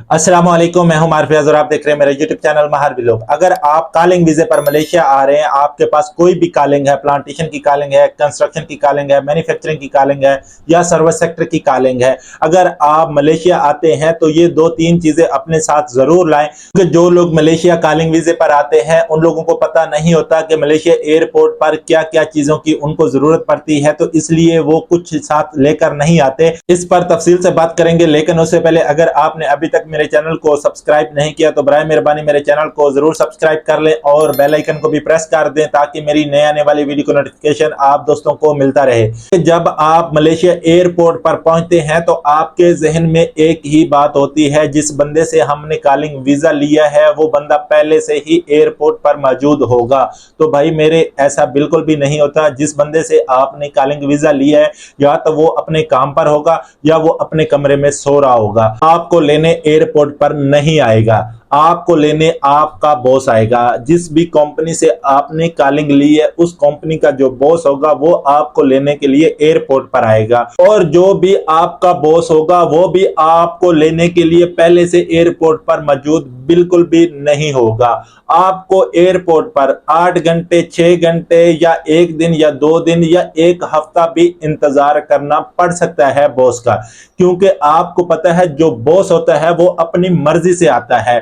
अस्सलामुअलैकुम, मैं हूं मारफियाज और आप देख रहे हैं मेरा यूट्यूब चैनल महार व्लॉग। अगर आप कॉलिंग वीजे पर मलेशिया आ रहे हैं, आपके पास कोई भी कॉलिंग है, प्लांटेशन की कॉलिंग है, कंस्ट्रक्शन की कॉलिंग है, मैन्युफैक्चरिंग की कॉलिंग है या सर्विस सेक्टर की कॉलिंग है, अगर आप मलेशिया आते हैं तो ये दो तीन चीजें अपने साथ जरूर लाएं। क्योंकि जो लोग मलेशिया कॉलिंग वीजे पर आते हैं उन लोगों को पता नहीं होता कि मलेशिया एयरपोर्ट पर क्या क्या चीजों की उनको जरूरत पड़ती है, तो इसलिए वो कुछ साथ लेकर नहीं आते। इस पर तफसील से बात करेंगे, लेकिन उससे पहले अगर आपने अभी तक मेरे चैनल को सब्सक्राइब नहीं किया तो बराए मेहरबानी मेरे चैनल को जरूर सब्सक्राइब कर लें और बेल आइकन को भी प्रेस कर दें ताकि मेरी नए आने वाली वीडियो को नोटिफिकेशन आप दोस्तों को मिलता रहे। जब आप मलेशिया एयरपोर्ट पर पहुंचते हैं तो आपके जहन में एक ही बात होती है, जिस बंदे से हमने कॉलिंग वीजा लिया है वो बंदा पहले से ही एयरपोर्ट पर मौजूद होगा। तो भाई मेरे ऐसा बिल्कुल भी नहीं होता। जिस बंदे से आपने कॉलिंग वीजा लिया है या तो वो अपने काम पर होगा या वो अपने कमरे में सो रहा होगा। आपको लेने एयरपोर्ट पर नहीं आएगा, आपको लेने आपका बॉस आएगा। जिस भी कंपनी से आपने कॉलिंग ली है उस कंपनी का जो बॉस होगा वो आपको लेने के लिए एयरपोर्ट पर आएगा, और जो भी आपका बॉस होगा वो भी आपको लेने के लिए पहले से एयरपोर्ट पर मौजूद बिल्कुल भी नहीं होगा। आपको एयरपोर्ट पर 8 घंटे, 6 घंटे या 1 दिन या 2 दिन या 1 हफ्ता भी इंतजार करना पड़ सकता है बॉस का, क्योंकि आपको पता है जो बॉस होता है वो अपनी मर्जी से आता है।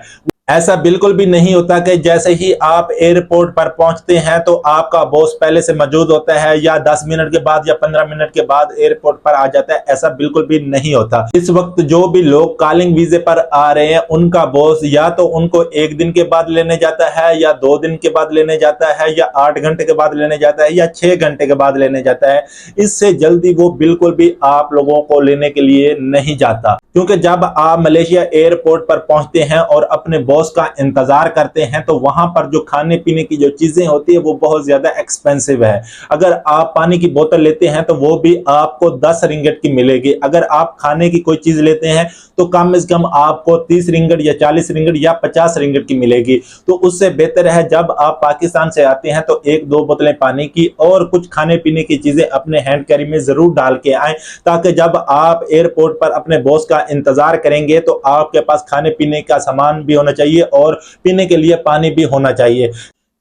ऐसा बिल्कुल भी नहीं होता कि जैसे ही आप एयरपोर्ट पर पहुंचते हैं तो आपका बॉस पहले से मौजूद होता है या 10 मिनट के बाद या 15 मिनट के बाद एयरपोर्ट पर आ जाता है। ऐसा बिल्कुल भी नहीं होता। इस वक्त जो भी लोग कॉलिंग वीजे पर आ रहे हैं उनका बॉस या तो उनको 1 दिन के बाद लेने जाता है या 2 दिन के बाद लेने जाता है या 8 घंटे के बाद लेने जाता है या 6 घंटे के बाद लेने जाता है। इससे जल्दी वो बिल्कुल भी आप लोगों को लेने के लिए नहीं जाता, क्योंकि जब आप मलेशिया एयरपोर्ट पर पहुंचते हैं और अपने बॉस का इंतजार करते हैं तो वहां पर जो खाने पीने की जो चीजें होती है वो बहुत ज्यादा एक्सपेंसिव है। अगर आप पानी की बोतल लेते हैं तो वो भी आपको 10 रिंगट की मिलेगी। अगर आप खाने की कोई चीज लेते हैं तो कम से कम आपको 30 रिंगट या 40 रिंगट या 50 रिंगट की मिलेगी। तो उससे बेहतर है जब आप पाकिस्तान से आते हैं तो 1-2 बोतलें पानी की और कुछ खाने पीने की चीजें अपने हैंड कैरी में जरूर डाल के आए, ताकि जब आप एयरपोर्ट पर अपने बॉस का इंतजार करेंगे तो आपके पास खाने पीने का सामान भी होना चाहिए और पीने के लिए पानी भी होना चाहिए।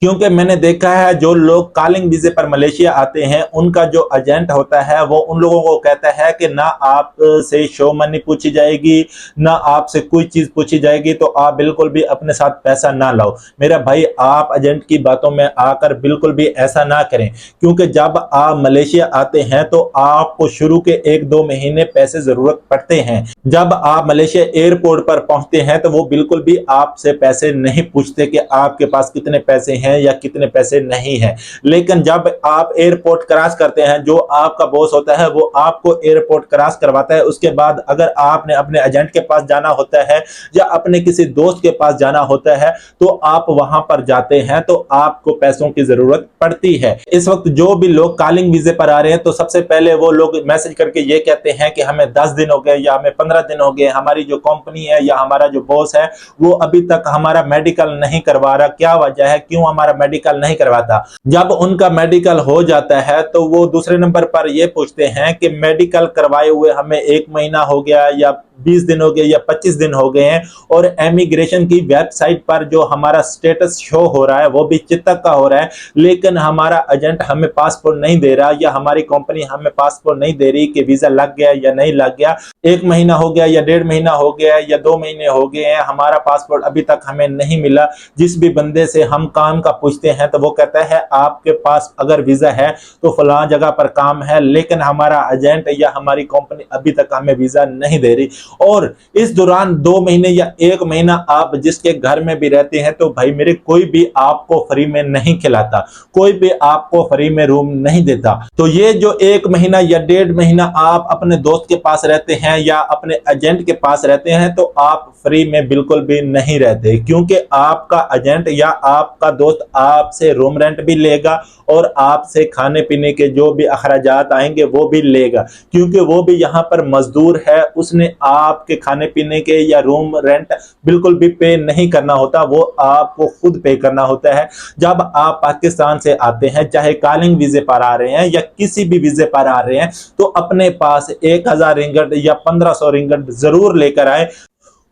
क्योंकि मैंने देखा है जो लोग कॉलिंग वीजे पर मलेशिया आते हैं उनका जो एजेंट होता है वो उन लोगों को कहता है कि ना आपसे शो मनी पूछी जाएगी, ना आपसे कोई चीज पूछी जाएगी, तो आप बिल्कुल भी अपने साथ पैसा ना लाओ। मेरा भाई, आप एजेंट की बातों में आकर बिल्कुल भी ऐसा ना करें, क्योंकि जब आप मलेशिया आते हैं तो आपको शुरू के 1-2 महीने पैसे जरूरत पड़ते हैं। जब आप मलेशिया एयरपोर्ट पर पहुंचते हैं तो वो बिल्कुल भी आपसे पैसे नहीं पूछते कि आपके पास कितने पैसे हैं या कितने पैसे नहीं है। लेकिन जब आप एयरपोर्ट क्रॉस करते हैं, जो आपका बॉस होता है वो आपको एयरपोर्ट क्रॉस करवाता है। उसके बाद अगर आपने अपने एजेंट के पास जाना होता है या अपने किसी दोस्त के पास जाना होता है तो आप वहां पर जाते हैं तो आपको पैसों की जरूरत पड़ती है। इस वक्त जो भी लोग कॉलिंग वीजे पर आ रहे हैं तो सबसे पहले वो लोग मैसेज करके ये कहते हैं कि हमें 10 दिन हो गए या हमें 15 दिन हो गए, हमारी जो कंपनी है या हमारा जो बॉस है वो अभी तक हमारा मेडिकल नहीं करवा रहा। क्या वजह है, क्यों हमारा मेडिकल नहीं करवाता? जब उनका मेडिकल हो जाता है तो वो दूसरे नंबर पर ये पूछते हैं कि मेडिकल करवाए हुए हमें 1 महीना हो गया या 20 दिन हो गए या 25 दिन हो गए हैं, और इमिग्रेशन की वेबसाइट पर जो हमारा स्टेटस शो हो रहा है वो भी चित्तक का हो रहा है, लेकिन हमारा एजेंट हमें पासपोर्ट नहीं दे रहा या हमारी कंपनी हमें पासपोर्ट नहीं दे रही कि वीजा लग गया या नहीं लग गया। 1 महीना हो गया या 1.5 महीना हो गया या 2 महीने हो गए हैं, हमारा पासपोर्ट अभी तक हमें नहीं मिला। जिस भी बंदे से हम काम का पूछते हैं तो वो कहता है आपके पास अगर वीजा है तो फलां जगह पर काम है, लेकिन हमारा एजेंट या हमारी कंपनी अभी तक हमें वीजा नहीं दे रही। और इस दौरान 2 महीने या 1 महीना आप जिसके घर में भी रहते हैं तो भाई मेरे, कोई भी आपको फ्री में नहीं खिलाता, कोई भी आपको फ्री में रूम नहीं देता। तो ये जो 1 महीना या 1.5 महीना आप अपने दोस्त के पास रहते हैं या अपने एजेंट के पास रहते हैं तो आप फ्री में बिल्कुल भी नहीं रहते, क्योंकि आपका एजेंट या आपका दोस्त आपसे रूम रेंट भी लेगा और आपसे खाने पीने के जो भी अखराजात आएंगे वो भी लेगा, क्योंकि वो भी यहाँ पर मजदूर है। उसने आपके खाने पीने के या रूम रेंट बिल्कुल भी पे नहीं करना होता, वो आपको खुद पे करना होता है। जब आप पाकिस्तान से आते हैं, चाहे कॉलिंग वीजे पर आ रहे हैं या किसी भी वीजे पर आ रहे हैं, तो अपने पास 1000 रिंगट या 1500 रिंगट जरूर लेकर आए।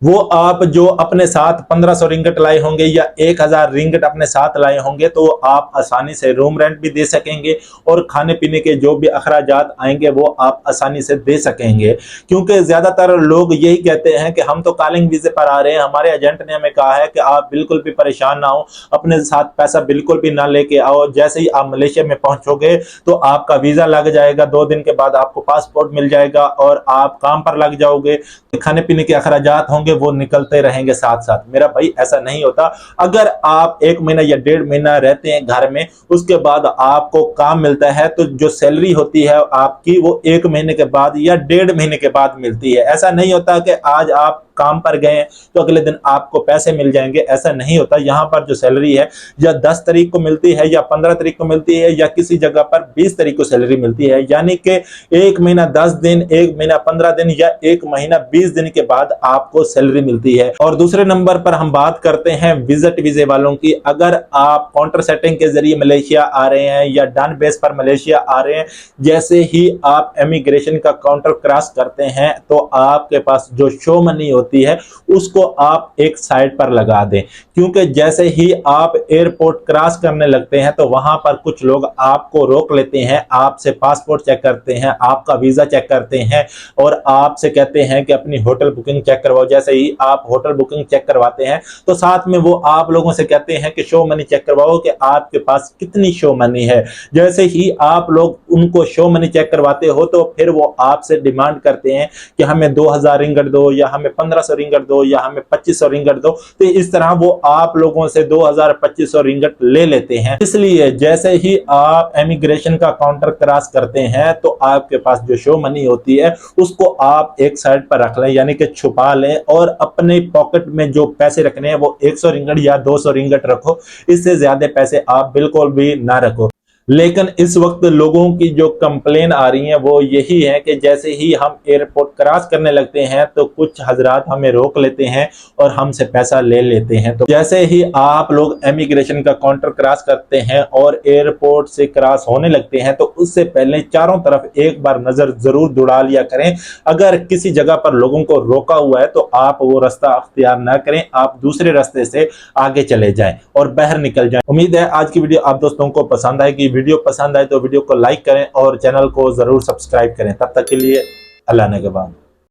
वो आप जो अपने साथ 1500 रिंगट लाए होंगे या 1000 रिंगट अपने साथ लाए होंगे तो आप आसानी से रूम रेंट भी दे सकेंगे और खाने पीने के जो भी अखराजात आएंगे वो आप आसानी से दे सकेंगे। क्योंकि ज्यादातर लोग यही कहते हैं कि हम तो कॉलिंग वीजे पर आ रहे हैं, हमारे एजेंट ने हमें कहा है कि आप बिल्कुल भी परेशान ना हो, अपने साथ पैसा बिल्कुल भी ना लेके आओ, जैसे ही आप मलेशिया में पहुंचोगे तो आपका वीजा लग जाएगा, 2 दिन के बाद आपको पासपोर्ट मिल जाएगा और आप काम पर लग जाओगे, खाने पीने के अखराजात होंगे वो निकलते रहेंगे साथ साथ। मेरा भाई ऐसा नहीं होता। अगर आप 1 महीना या 1.5 महीना रहते हैं घर में, उसके बाद आपको काम मिलता है तो जो सैलरी होती है आपकी वो 1 महीने के बाद या 1.5 महीने के बाद मिलती है। ऐसा नहीं होता कि आज आप काम पर गए तो अगले दिन आपको पैसे मिल जाएंगे, ऐसा नहीं होता। यहाँ पर जो सैलरी है या 10 तारीख को मिलती है या 15 तारीख को मिलती है या किसी जगह पर 20 तारीख को सैलरी मिलती है, यानी कि 1 महीना 10 दिन, 1 महीना 15 दिन या 1 महीना 20 दिन के बाद आपको सैलरी मिलती है। और दूसरे नंबर पर हम बात करते हैं विजिट वीजे वालों की। अगर आप काउंटर सेटिंग के जरिए मलेशिया आ रहे हैं या डन बेस पर मलेशिया आ रहे हैं, जैसे ही आप इमिग्रेशन का काउंटर क्रॉस करते हैं तो आपके पास जो शो मनी होती है उसको आप एक साइड पर लगा दें, क्योंकि जैसे ही आप एयरपोर्ट क्रॉस करने लगते हैं तो वहां पर कुछ लोग आपको रोक लेते हैं, आपसे पासपोर्ट चेक करते हैं, आपका वीजा चेक करते हैं और आपसे कहते हैं कि अपनी होटल बुकिंग चेक करवाओ। जैसे ही आप होटल बुकिंग चेक करवाते हैं तो साथ में वो आप लोगों से कहते हैं कि शो मनी चेक करवाओ कि आपके पास कितनी शो मनी है। जैसे ही आप लोग उनको शो मनी चेक करवाते हो तो फिर वो आपसे डिमांड करते हैं कि हमें 2000 रिंगट दो या हमें 1500 रिंगट दो या हमें 2500 रिंगट दो। तो इस तरह वो आप लोगों से 2000 2500 रिंगट ले लेते हैं। इसलिए जैसे ही आप इमिग्रेशन का काउंटर क्रॉस करते हैं तो आपके पास जो शो मनी होती है उसको आप एक साइड पर रख लें, यानी कि छुपा लें और अपने पॉकेट में जो पैसे रखने हैं वो 100 रिंगट या 200 रिंगट रखो, इससे ज्यादा पैसे आप बिल्कुल भी ना रखो। लेकिन इस वक्त लोगों की जो कंप्लेन आ रही है वो यही है कि जैसे ही हम एयरपोर्ट क्रॉस करने लगते हैं तो कुछ हजरात हमें रोक लेते हैं और हमसे पैसा ले लेते हैं। तो जैसे ही आप लोग इमिग्रेशन का काउंटर क्रॉस करते हैं और एयरपोर्ट से क्रॉस होने लगते हैं तो उससे पहले चारों तरफ एक बार नजर जरूर दौड़ा लिया करें। अगर किसी जगह पर लोगों को रोका हुआ है तो आप वो रास्ता अख्तियार ना करें, आप दूसरे रास्ते से आगे चले जाएं और बाहर निकल जाएं। उम्मीद है आज की वीडियो आप दोस्तों को पसंद आएगी। वीडियो पसंद आए तो वीडियो को लाइक करें और चैनल को जरूर सब्सक्राइब करें। तब तक के लिए अल्लाह ने के बाद।